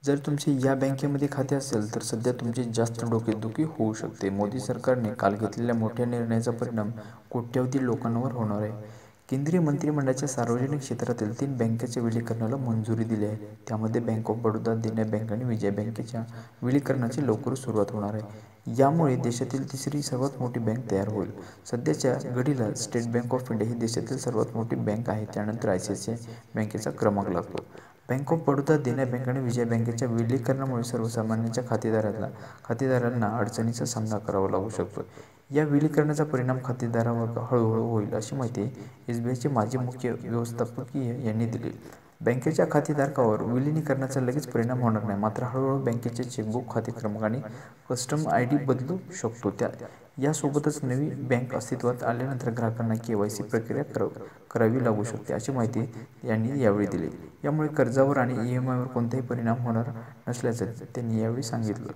जर तुमचे या बँकेमध्ये खाते असेल तर सध्या तुमची जास्त डोकेदुखी होऊ शकते. मोदी सरकारने काल घेतलेल्या मोठ्या निर्णयाचा परिणाम कोट्यवधी लोकांवर होणार आहे. केंद्रीय मंत्रिमंडळाच्या सार्वजनिक क्षेत्रातील 3 बँकेच्या विलीकरणाला मंजुरी दिली आहे. त्यामध्ये bank of Baroda, Dena bank आणि विजया बँकेच्या विलीकरणाची लवकरच सुरुवात होणार आहे. यामुळे देशातील तिसरी सर्वात मोठी बँक तयार होईल. सध्याच्या घडीला स्टेट बँक ऑफ इंडिया ही देशातील सर्वात मोठी बँक आहे. त्यानंतर ICICI बँकेचा क्रमांक लागतो. Bank of Baroda, Dena bank आणि विजया बँकेच्या विलीकरणामुळे सर्वसामान्यांच्या खातेदारांना अडचणीचा सामना करावा लागू शकतो. या विलीकरणाचा परिणाम खातेदारांवर हळूहळू होईल, अशी माहिती SBIचे माजी मुख्य व्यवस्थापकीय यांनी दिली. बँकेच्या खातेधारकावर विलिनीकरणाचा लगेच परिणाम होणार नाही, मात्र हळूहळू बँकेचे चेकबुक, खाते क्रमांक आणि कस्टम ID बदलू शकतो. यासोबतच नवी बँक अस्तित्वात आल्यानंतर ग्राहकांना KYC प्रक्रिया करावी लागू शकते, अशी माहिती यांनी यावेळी दिली. यामुळे कर्जावर आणि EMIवर कोणताही परिणाम होणार नसल्याचं त्यांनी यावेळी सांगितलं.